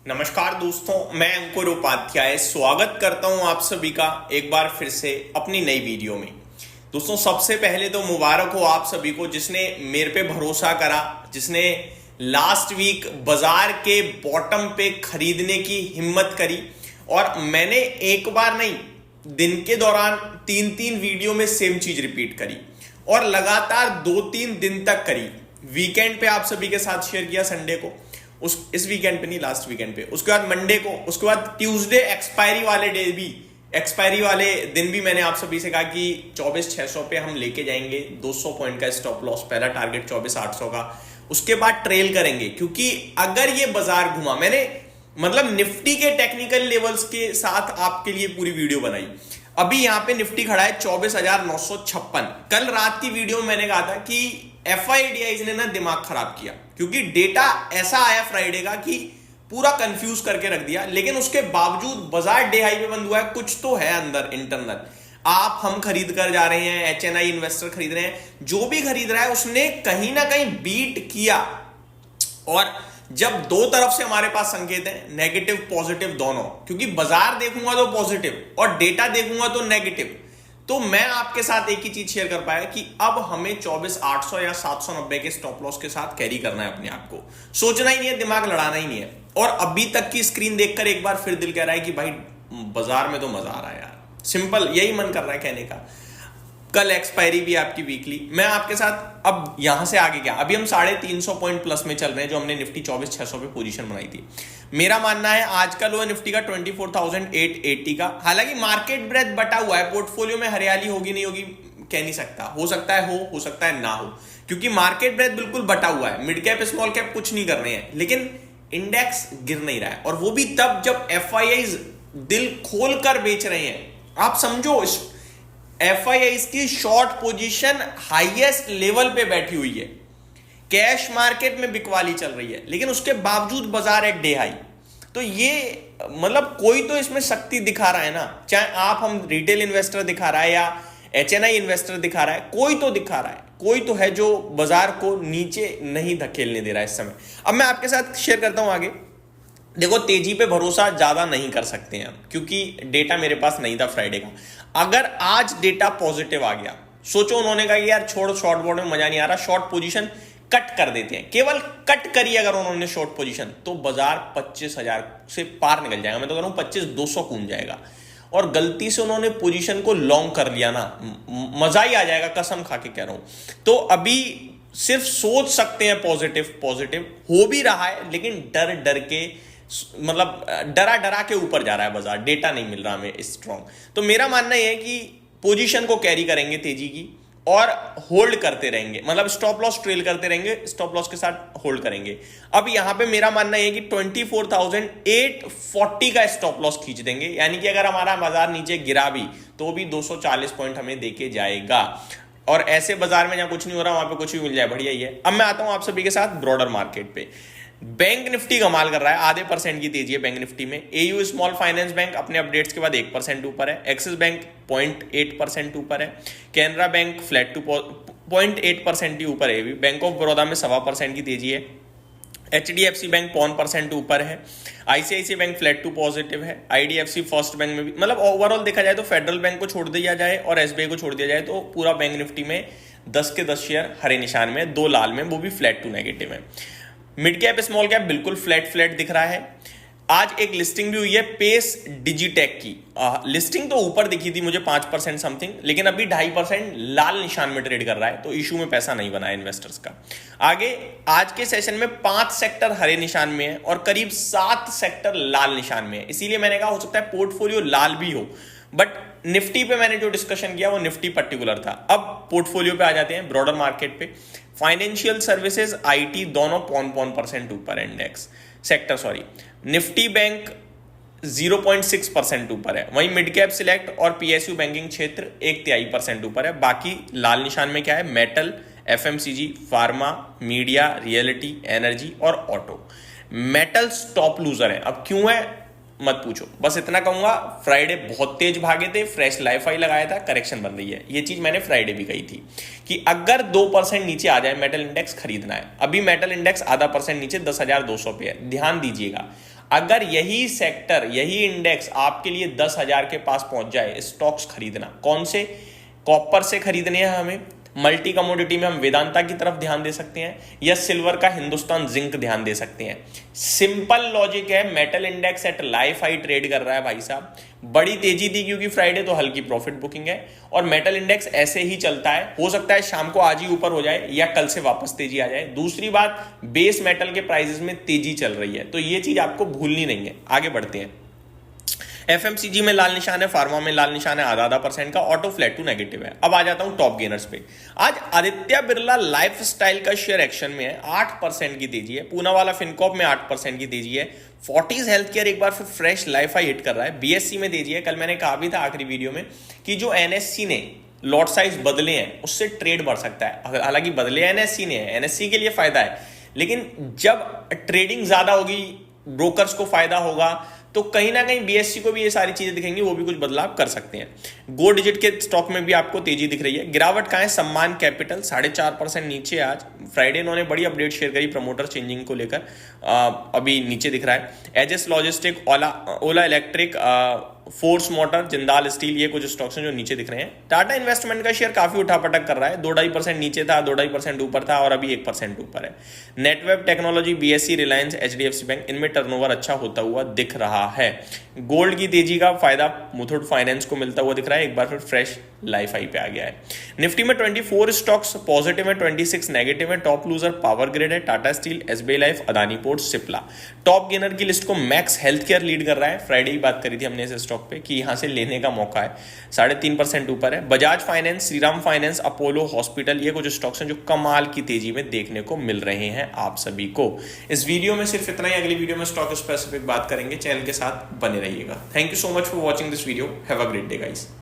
नमस्कार दोस्तों, मैं अंकुर उपाध्याय स्वागत करता हूं आप सभी का एक बार फिर से अपनी नई वीडियो में। दोस्तों, सबसे पहले तो मुबारक हो आप सभी को जिसने मेरे पे भरोसा करा, जिसने लास्ट वीक बाजार के बॉटम पे खरीदने की हिम्मत करी। और मैंने एक बार नहीं, दिन के दौरान तीन तीन वीडियो में सेम चीज रिपीट करी और लगातार 2-3 दिन तक करी। वीकेंड पे आप सभी के साथ शेयर किया, संडे को, इस वीकेंड पे नहीं, लास्ट वीकेंड पे, उसके बाद मंडे को, उसके बाद ट्यूसडे एक्सपायरी वाले दिन भी मैंने आप सभी से कहा कि 24,600 पे हम लेके जाएंगे, 200 पॉइंट का स्टॉप लॉस, पहला टारगेट 24,800 का, उसके बाद ट्रेल करेंगे। क्योंकि अगर ये बाजार घुमा, मैंने मतलब निफ्टी के टेक्निकल लेवल्स के साथ आपके लिए पूरी वीडियो बनाई। अभी यहां पे निफ्टी खड़ा है 24,956। कल रात की वीडियो में मैंने कहा था कि एफआईडीआईज ने ना दिमाग खराब किया, क्योंकि डेटा ऐसा आया फ्राइडे का कि पूरा कंफ्यूज करके रख दिया। लेकिन उसके बावजूद बाजार डे हाई पे बंद हुआ है, कुछ तो है अंदर इंटरनल। आप हम खरीद कर जा रहे हैं, एचएनआई इन्वेस्टर खरीद रहे हैं, जो भी खरीद रहा है उसने कहीं ना कहीं बीट किया। और जब दो तरफ से हमारे पास संकेत है, नेगेटिव पॉजिटिव दोनों, क्योंकि बाजार देखूंगा तो पॉजिटिव और डेटा देखूंगा तो नेगेटिव, तो मैं आपके साथ एक ही चीज शेयर कर पाया कि अब हमें 24,800 या 790 के स्टॉप लॉस के साथ कैरी करना है अपने आप को। सोचना ही नहीं है, दिमाग लड़ाना ही नहीं है। और अभी तक की स्क्रीन देखकर एक बार फिर दिल कह रहा है कि भाई बाजार में तो मजा आ रहा है यार। सिंपल यही मन कर रहा है कहने का। कल एक्सपायरी भी आपकी वीकली, मैं आपके साथ अब यहां से आगे क्या, अभी हम 350 पॉइंट प्लस में चल रहे हैं, जो हमने निफ्टी 24,600 पे पोजीशन बनाई थी। मेरा मानना है आज का लो है निफ्टी का 24,880 का। हालांकि मार्केट ब्रेथ बटा हुआ है, पोर्टफोलियो में हरियाली होगी नहीं होगी कह नहीं सकता, हो सकता है हो सकता है ना हो, क्योंकि मार्केट ब्रेथ बिल्कुल बटा हुआ है। मिड कैप स्मॉल कैप कुछ नहीं कर रहे हैं, लेकिन इंडेक्स गिर नहीं रहा है। और वो भी तब जब एफआईआईज दिल खोलकर बेच रहे हैं। आप समझो, एफआईआईज की शॉर्ट पोजीशन हाईएस्ट लेवल पे बैठी हुई है, कैश मार्केट में बिकवाली चल रही है, लेकिन उसके बावजूद बाजार एक डे हाई। तो ये मतलब कोई तो इसमें शक्ति दिखा रहा है ना, चाहे आप हम रिटेल इन्वेस्टर दिखा रहा है या एचएनआई इन्वेस्टर दिखा रहा है, कोई तो दिखा रहा है, कोई तो है जो बाजार को नीचे नहीं धकेलने दे रहा है इस समय। अब मैं आपके साथ शेयर करता हूं आगे। देखो, तेजी पे भरोसा ज्यादा नहीं कर सकते हैं हम, क्योंकि डेटा मेरे पास नहीं था फ्राइडे का। अगर आज डेटा पॉजिटिव आ गया, सोचो उन्होंने कहा कि यार छोड़, शॉर्ट बोर्ड में मजा नहीं आ रहा, शॉर्ट पोजीशन कट कर देते हैं, केवल कट करिए अगर उन्होंने शॉर्ट पोजीशन, तो बाजार 25,000 से पार निकल जाएगा। मैं तो कह रहा हूं 25,200 कूद जाएगा। और गलती से उन्होंने पोजीशन को लॉन्ग कर लिया ना, मजा ही आ जाएगा, कसम खा के कह रहा हूं। तो अभी सिर्फ सोच सकते हैं पॉजिटिव, पॉजिटिव हो भी रहा है, लेकिन डर डर के, मतलब डरा डरा के ऊपर जा रहा है बाजार, डेटा नहीं मिल रहा हमें स्ट्रॉन्ग। तो मेरा मानना यह है कि पोजीशन को कैरी करेंगे तेजी की और होल्ड करते रहेंगे, मतलब स्टॉप लॉस ट्रेल करते रहेंगे, स्टॉप लॉस के साथ होल्ड करेंगे। अब यहां पे मेरा मानना यह है कि 24,840 का स्टॉप लॉस खींच देंगे, यानी कि अगर हमारा बाजार नीचे गिरा भी तो भी 240 पॉइंट हमें देके जाएगा। और ऐसे बाजार में जहां कुछ नहीं हो रहा वहां पे कुछ भी मिल जाए, बढ़िया ही है। अब मैं आता हूं आप सभी के साथ ब्रॉडर मार्केट पे। बैंक निफ्टी कमाल कर रहा है, आधे % की तेजी है बैंक निफ्टी में। एयू स्मॉल फाइनेंस बैंक अपने अपडेट्स के बाद 1% ऊपर है। एक्सिस बैंक 0.8% ऊपर है। कैनरा बैंक फ्लैट टू 0.8% ही ऊपर है। बैंक ऑफ बड़ौदा में 1.25% की तेजी है। एचडीएफसी बैंक 0.5% ऊपर है। ICICI bank flat to positive है। आईडीएफसी फर्स्ट बैंक में भी, मतलब ओवरऑल देखा जाए तो फेडरल बैंक को छोड़ दिया जाए और एसबीआई को छोड़ दिया जाए तो पूरा बैंक निफ्टी में 10 के 10 शेयर हरे निशान में, 2 लाल में, वो भी फ्लैट टू नेगेटिव है। मिड कैप स्मॉल कैप बिल्कुल फ्लैट दिख रहा है। आज एक लिस्टिंग भी हुई है पेस डिजिटेक की। लिस्टिंग तो ऊपर दिखी थी मुझे 5% समथिंग, लेकिन अभी 2.5% लाल निशान में ट्रेड कर रहा है, तो इशू में पैसा नहीं बना है इन्वेस्टर्स का। आगे आज के सेशन में 5 सेक्टर हरे निशान में है और करीब 7 सेक्टर लाल निशान में है। इसीलिए मैंने कहा हो सकता है पोर्टफोलियो लाल भी हो, बट निफ्टी पे मैंने जो डिस्कशन किया वो निफ्टी पर्टिकुलर था। अब पोर्टफोलियो पे आ जाते हैं, ब्रॉडर मार्केट पे। फाइनेंशियल सर्विसेज, आईटी दोनों 0.1% ऊपर है index sector, sorry. Nifty bank 0.6% ऊपर है। वहीं मिड कैप सिलेक्ट और पीएसयू बैंकिंग क्षेत्र 1/3% ऊपर है। बाकी लाल निशान में क्या है, metal, FMCG, pharma, media, reality, energy और ऑटो। मेटल टॉप लूजर है। अब क्यों है मत पूछो, बस इतना कहूंगा, फ्राइडे बहुत तेज भागे थे, फ्रेश लाइफाई लगाया था, करेक्शन बन रही है। ये चीज मैंने फ्राइडे भी कही थी कि अगर 2% नीचे आ जाए मेटल इंडेक्स खरीदना है। अभी मेटल इंडेक्स 0.5% नीचे 10,200 पे है, ध्यान दीजिएगा। अगर यही सेक्टर, यही इंडेक्स आपके लिए 10,000 के पास पहुंच जाए, स्टॉक्स खरीदना। कौन से? कॉपर से खरीदने हैं हमें, मल्टी कमोडिटी में हम वेदांता की तरफ ध्यान दे सकते हैं, या सिल्वर का हिंदुस्तान जिंक ध्यान दे सकते हैं। सिंपल लॉजिक है। Metal index at life high trade कर रहा है भाई साहब, बड़ी तेजी थी क्योंकि फ्राइडे तो हल्की प्रॉफिट बुकिंग है, और मेटल इंडेक्स ऐसे ही चलता है। हो सकता है शाम को आज ही ऊपर हो जाए या कल से वापस तेजी आ जाए। दूसरी बात, बेस मेटल के प्राइसेस में तेजी चल रही है, तो ये चीज आपको भूलनी नहीं है। आगे बढ़ते हैं। एफएमसीजी में लाल निशान है, फार्मा में लाल निशान है आधा % का, ऑटो फ्लैट टू नेगेटिव है। अब आ जाता हूं टॉप गेनर्स पे। आज आदित्य बिरला लाइफस्टाइल का शेयर एक्शन में है, 8% की तेजी है। पूनावाला फिनकॉप में 8% की तेजी है। फोर्टिस हेल्थ केयर एक बार फिर फ्रेश लाइफ हाई हिट कर रहा है। बीएससी में तेजी है। कल मैंने कहा भी था आखिरी वीडियो में कि जो एनएससी ने लॉट साइज बदले हैं उससे ट्रेड बढ़ सकता है। हालांकि बदले एनएससी ने, एनएससी के लिए फायदा है, लेकिन जब ट्रेडिंग ज्यादा होगी, ब्रोकर्स को फायदा होगा, तो कहीं ना कहीं बीएससी को भी ये सारी चीजें दिखेंगी, वो भी कुछ बदलाव कर सकते हैं। गो डिजिट के स्टॉक में भी आपको तेजी दिख रही है। गिरावट कहाँ है? सम्मान कैपिटल 4.5% नीचे। आज फ्राइडे इन्होंने बड़ी अपडेट शेयर करी प्रमोटर चेंजिंग को लेकर, अभी नीचे दिख रहा है। Aegis logistic, Ola electric, force motor, Jindal steel, ये कुछ स्टॉक्स हैं जो नीचे दिख रहे हैं। टाटा इन्वेस्टमेंट का शेयर काफी उठापटक कर रहा है, 2.5% नीचे था, 2.5% ऊपर था, और अभी 1% ऊपर है। Netweb technology, BSc, Reliance, HDFC bank, इनमें टर्नओवर अच्छा होता हुआ दिख रहा है। गोल्ड की तेजी का फायदा मुथूट फाइनेंस को मिलता हुआ दिख रहा है, एक बार फिर फ्रेश लाइफ हाई पे आ गया है। निफ्टी में 24 स्टॉक्स पॉजिटिव है, 26 नेगेटिव है। टॉप लूजर पावर ग्रिड है, Tata steel, SBI life, Adani ports, Cipla. Top gainer की लिस्ट को मैक्स हेल्थ केयर लीड कर रहा है। फ्राइडे ही बात करी थी हमने इस स्टॉक पे कि यहां से लेने का मौका है, 3.5% ऊपर है। Bajaj finance, Shriram finance, Apollo hospital, ये कुछ स्टॉक्स हैं जो कमाल की तेजी में देखने को मिल रहे हैं आप सभी को। इस वीडियो में सिर्फ इतना ही, अगली वीडियो में स्टॉक स्पेसिफिक बात करेंगे। चैनल के साथ बने रहिएगा। Thank you so much for watching this video. Have a great day guys.